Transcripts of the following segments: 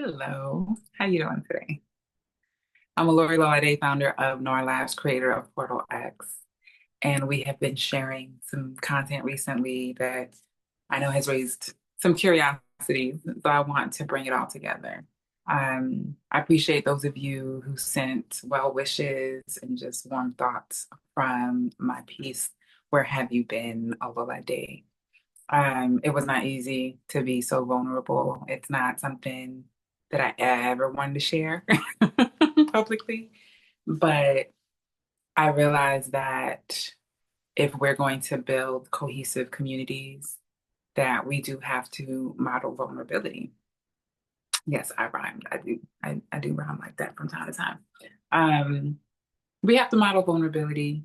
Hello, how you doing today? I'm Lori Lawade, founder of Nor Labs, creator of Portal X, and we have been sharing some content recently that I know has raised some curiosity, so I want to bring it all together. I appreciate those of you who sent well wishes and just warm thoughts from my piece, Where Have You Been, Ololade? It was not easy to be so vulnerable. It's not something that I ever wanted to share publicly, but I realized that if we're going to build cohesive communities, that we do have to model vulnerability. Yes, I rhymed. I do. I do rhyme like that from time to time. Um, we have to model vulnerability.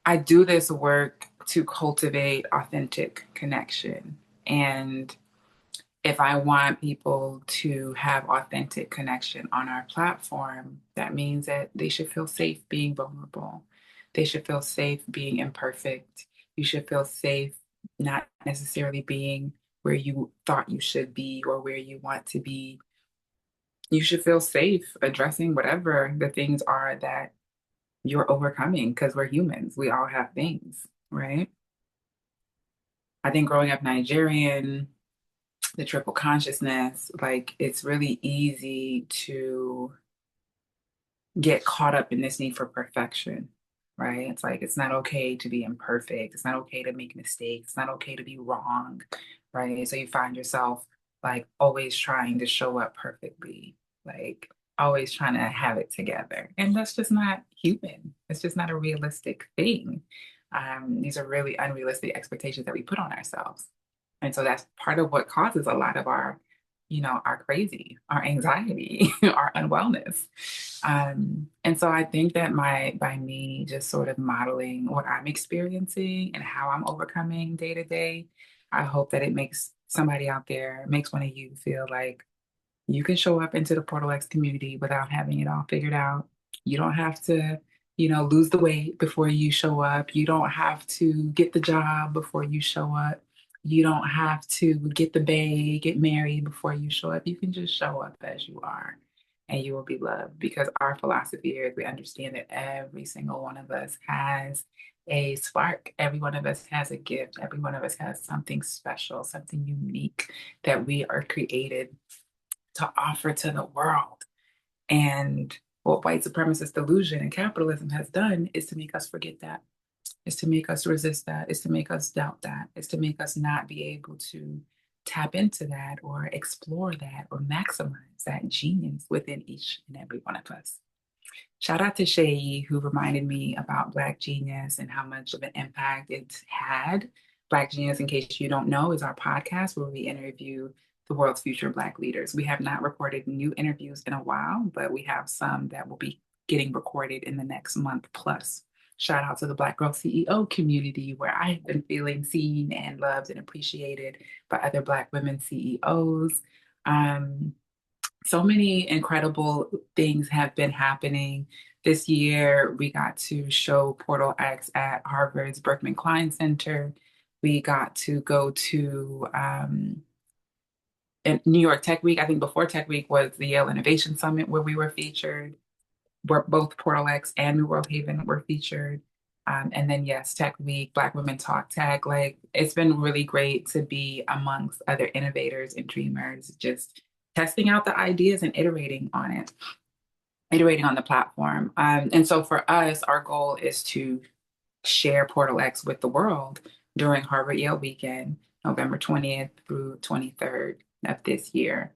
I do this work to cultivate authentic connection. And if I want people to have authentic connection on our platform, that means that they should feel safe being vulnerable. They should feel safe being imperfect. You should feel safe not necessarily being where you thought you should be or where you want to be. You should feel safe addressing whatever the things are that you're overcoming because we're humans. We all have things, right? I think growing up Nigerian, the triple consciousness, like it's really easy to get caught up in this need for perfection, right? It's like it's not okay to be imperfect. It's not okay to make mistakes. It's not okay to be wrong, right? So you find yourself like always trying to show up perfectly, like always trying to have it together. And that's just not human. It's just not a realistic thing. These are really unrealistic expectations that we put on ourselves. And so that's part of what causes a lot of our crazy, our anxiety, our unwellness. And so I think that by me just sort of modeling what I'm experiencing and how I'm overcoming day to day, I hope that it makes somebody out there, makes one of you feel like you can show up into the Portal X community without having it all figured out. You don't have to, lose the weight before you show up. You don't have to get the job before you show up. You don't have to get the bae, get married before you show up. You can just show up as you are and you will be loved because our philosophy here is we understand that every single one of us has a spark. Every one of us has a gift. Every one of us has something special, something unique that we are created to offer to the world. And what white supremacist delusion and capitalism has done is to make us forget that, is to make us resist that, is to make us doubt that, is to make us not be able to tap into that or explore that or maximize that genius within each and every one of us. Shout out to Shay, who reminded me about Black Genius and how much of an impact it's had. Black Genius, in case you don't know, is our podcast where we interview the world's future Black leaders. We have not recorded new interviews in a while, but we have some that will be getting recorded in the next month plus. Shout out to the Black Girl CEO community, where I've been feeling seen and loved and appreciated by other Black women CEOs. Um, so many incredible things have been happening. This year, we got to show Portal X at Harvard's Berkman Klein Center. We got to go to New York Tech Week. I think before Tech Week was the Yale Innovation Summit where we were featured. Where both Portal X and New World Haven were featured. And then, yes, Tech Week, Black Women Talk Tech. Like, it's been really great to be amongst other innovators and dreamers, just testing out the ideas and iterating on it, iterating on the platform. And so for us, our goal is to share Portal X with the world during Harvard Yale weekend, November 20th through 23rd of this year.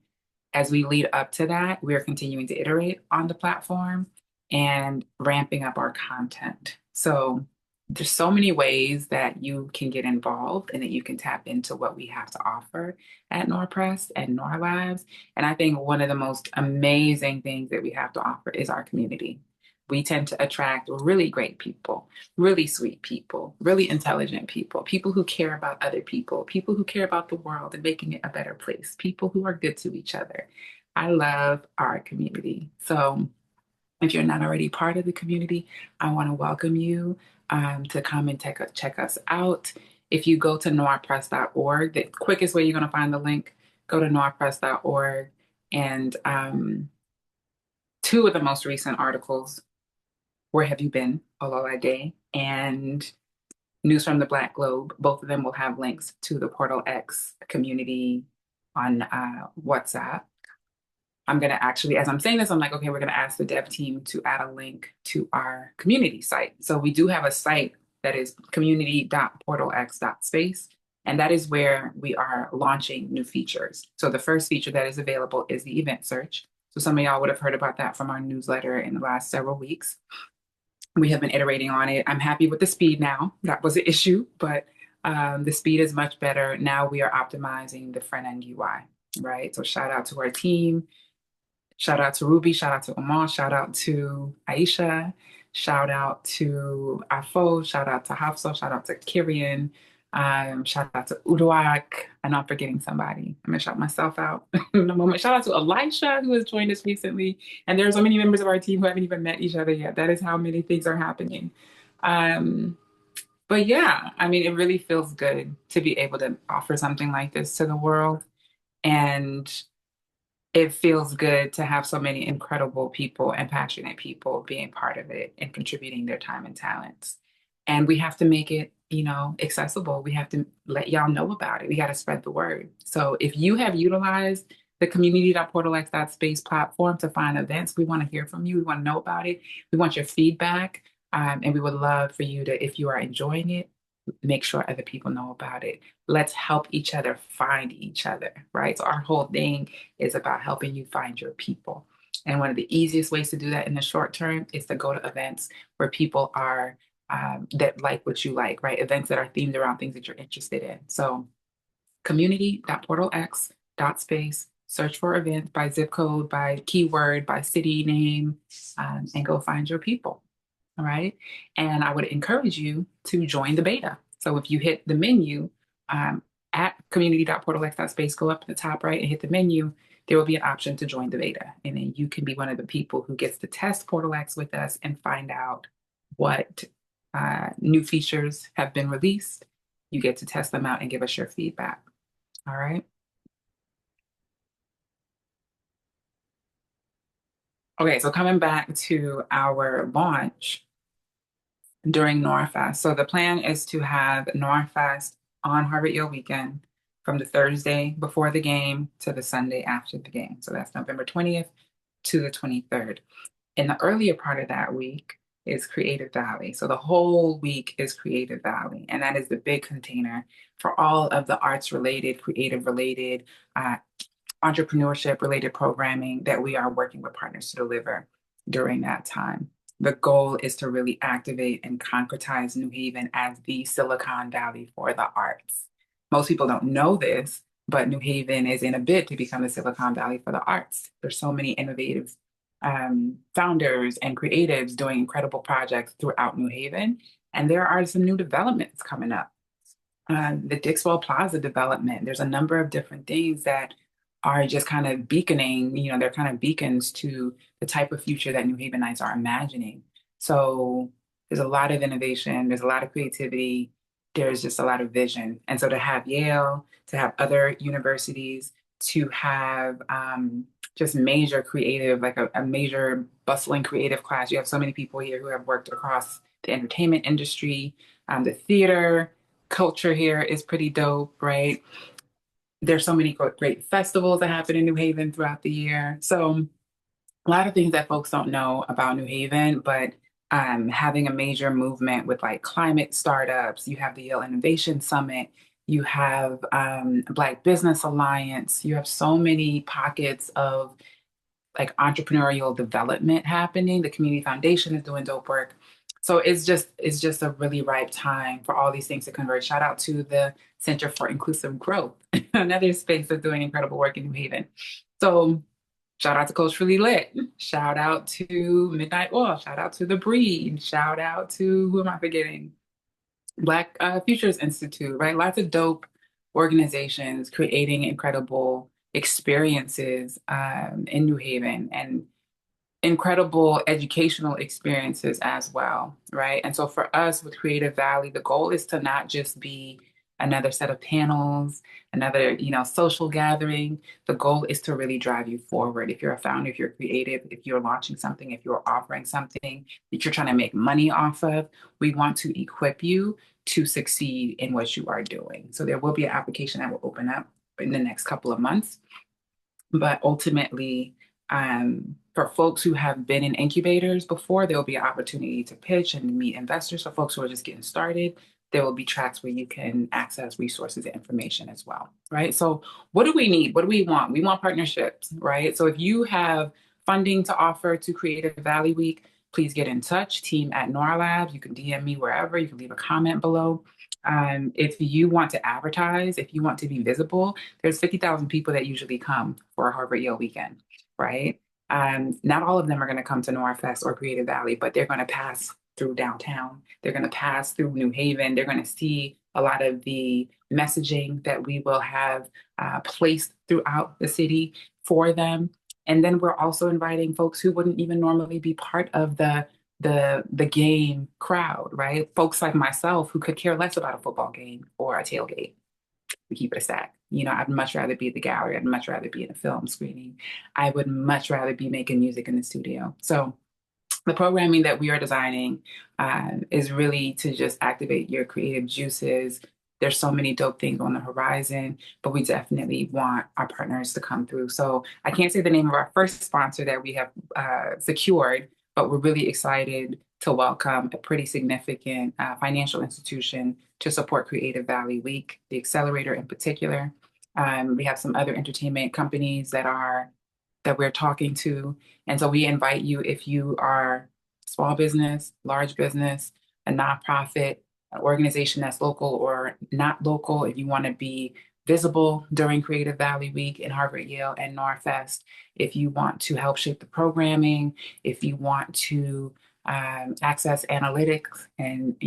As we lead up to that, we're continuing to iterate on the platform and ramping up our content. So there's so many ways that you can get involved and that you can tap into what we have to offer at NorPress and Nor Labs. And I think one of the most amazing things that we have to offer is our community. We tend to attract really great people, really sweet people, really intelligent people, people who care about other people who care about the world and making it a better place, people who are good to each other. I love our community. So if you're not already part of the community, I want to welcome you to come and check us out. If you go to noirpress.org, the quickest way you're going to find the link go to norpress.org and two of the most recent articles, Where Have You Been, Olola Day, and News from the Black Globe. Both of them will have links to the Portal X community on WhatsApp. I'm going to actually, as I'm saying this, I'm like, okay, we're going to ask the dev team to add a link to our community site. So we do have a site that is community.portalx.space, and that is where we are launching new features. So the first feature that is available is the event search. So some of y'all would have heard about that from our newsletter in the last several weeks. We have been iterating on it. I'm happy with the speed now. That was an issue, but the speed is much better. Now we are optimizing the front end UI, right? So shout out to our team. Shout out to Ruby, shout out to Amal, shout out to Aisha, shout out to Afo, shout out to Hafsa, shout out to Kirian, shout out to Uduak. I know I'm forgetting somebody. I'm gonna shout myself out in a moment. Shout out to Elisha, who has joined us recently. And there are so many members of our team who haven't even met each other yet. That is how many things are happening. But yeah, I mean, it really feels good to be able to offer something like this to the world. And it feels good to have so many incredible people and passionate people being part of it and contributing their time and talents. And we have to make it, accessible. We have to let y'all know about it. We got to spread the word. So if you have utilized the community.portalx.space platform to find events, we want to hear from you. We want to know about it. We want your feedback. And we would love for you to, if you are enjoying it, make sure other people know about it. Let's help each other find each other, right? So our whole thing is about helping you find your people. And one of the easiest ways to do that in the short term is to go to events where people are that like what you like, right? Events that are themed around things that you're interested in. So community.portalx.space, search for events by zip code, by keyword, by city name, and go find your people. All right. And I would encourage you to join the beta. So if you hit the menu at community.portalx.space, go up to the top right and hit the menu, there will be an option to join the beta. And then you can be one of the people who gets to test Portal X with us and find out what new features have been released. You get to test them out and give us your feedback. All right. Okay, so coming back to our launch during NORFest. So the plan is to have NORFest on Harvard Yale weekend from the Thursday before the game to the Sunday after the game. So that's November 20th to the 23rd. In the earlier part of that week is Creative Valley. So the whole week is Creative Valley, and that is the big container for all of the arts related, creative related, entrepreneurship related programming that we are working with partners to deliver during that time. The goal is to really activate and concretize New Haven as the Silicon Valley for the arts. Most people don't know this, but New Haven is in a bid to become the Silicon Valley for the arts. There's so many innovative founders and creatives doing incredible projects throughout New Haven. And there are some new developments coming up. The Dixwell Plaza development, there's a number of different things that are just kind of beaconing, they're kind of beacons to the type of future that New Havenites are imagining. So there's a lot of innovation, there's a lot of creativity, there's just a lot of vision. And so to have Yale, to have other universities, to have just major creative, like a major bustling creative class. You have so many people here who have worked across the entertainment industry, the theater, culture here is pretty dope, right? There's so many great festivals that happen in New Haven throughout the year. So a lot of things that folks don't know about New Haven, but having a major movement with like climate startups, you have the Yale Innovation Summit, you have Black Business Alliance, you have so many pockets of like entrepreneurial development happening. The Community Foundation is doing dope work. So it's just a really ripe time for all these things to converge. Shout out to the Center for Inclusive Growth, another space that's doing incredible work in New Haven. So shout out to Culturally Lit. Shout out to Midnight Oil. Shout out to The Breed. Shout out to, who am I forgetting? Black Futures Institute, right? Lots of dope organizations creating incredible experiences in New Haven and incredible educational experiences as well, right? And so for us with Creative Valley, the goal is to not just be another set of panels, another, social gathering. The goal is to really drive you forward. If you're a founder, if you're creative, if you're launching something, if you're offering something that you're trying to make money off of, we want to equip you to succeed in what you are doing. So there will be an application that will open up in the next couple of months. But ultimately, for folks who have been in incubators before, there will be an opportunity to pitch and meet investors. For folks who are just getting started, there will be tracks where you can access resources and information as well, right? So what do we need? What do we want? We want partnerships, right? So if you have funding to offer to Creative Valley Week, please get in touch, team at Nora Labs. You can DM me wherever. You can leave a comment below. If you want to advertise, if you want to be visible, there's 50,000 people that usually come for a Harvard Yale weekend, right? Not all of them are going to come to NORFest or Creative Valley, but they're going to pass through downtown. They're going to pass through New Haven. They're going to see a lot of the messaging that we will have placed throughout the city for them. And then we're also inviting folks who wouldn't even normally be part of the game crowd, right? Folks like myself who could care less about a football game or a tailgate. We keep it a stack. I'd much rather be at the gallery. I'd much rather be in a film screening. I would much rather be making music in the studio. So the programming that we are designing is really to just activate your creative juices. There's so many dope things on the horizon, but we definitely want our partners to come through. So I can't say the name of our first sponsor that we have secured, but we're really excited to welcome a pretty significant financial institution to support Creative Valley Week, the Accelerator in particular. We have some other entertainment companies that we're talking to. And so we invite you, if you are small business, large business, a nonprofit, an organization that's local or not local, if you want to be visible during Creative Valley Week in Harvard, Yale, and NORFest, if you want to help shape the programming, if you want to access analytics and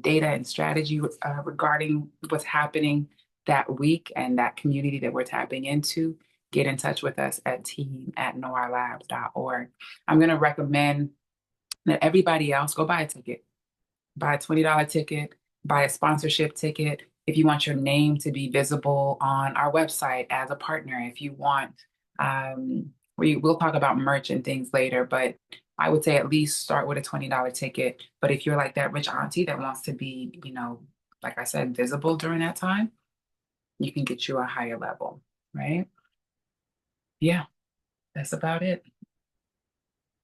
data and strategy regarding what's happening that week and that community that we're tapping into, get in touch with us at team@noralabs.org. I'm going to recommend that everybody else go buy a ticket, buy a $20 ticket, buy a sponsorship ticket. If you want your name to be visible on our website as a partner, if you want, we'll talk about merch and things later, but I would say at least start with a $20 ticket. But if you're like that rich auntie that wants to be, like I said, visible during that time, you can get you a higher level, right? Yeah, that's about it.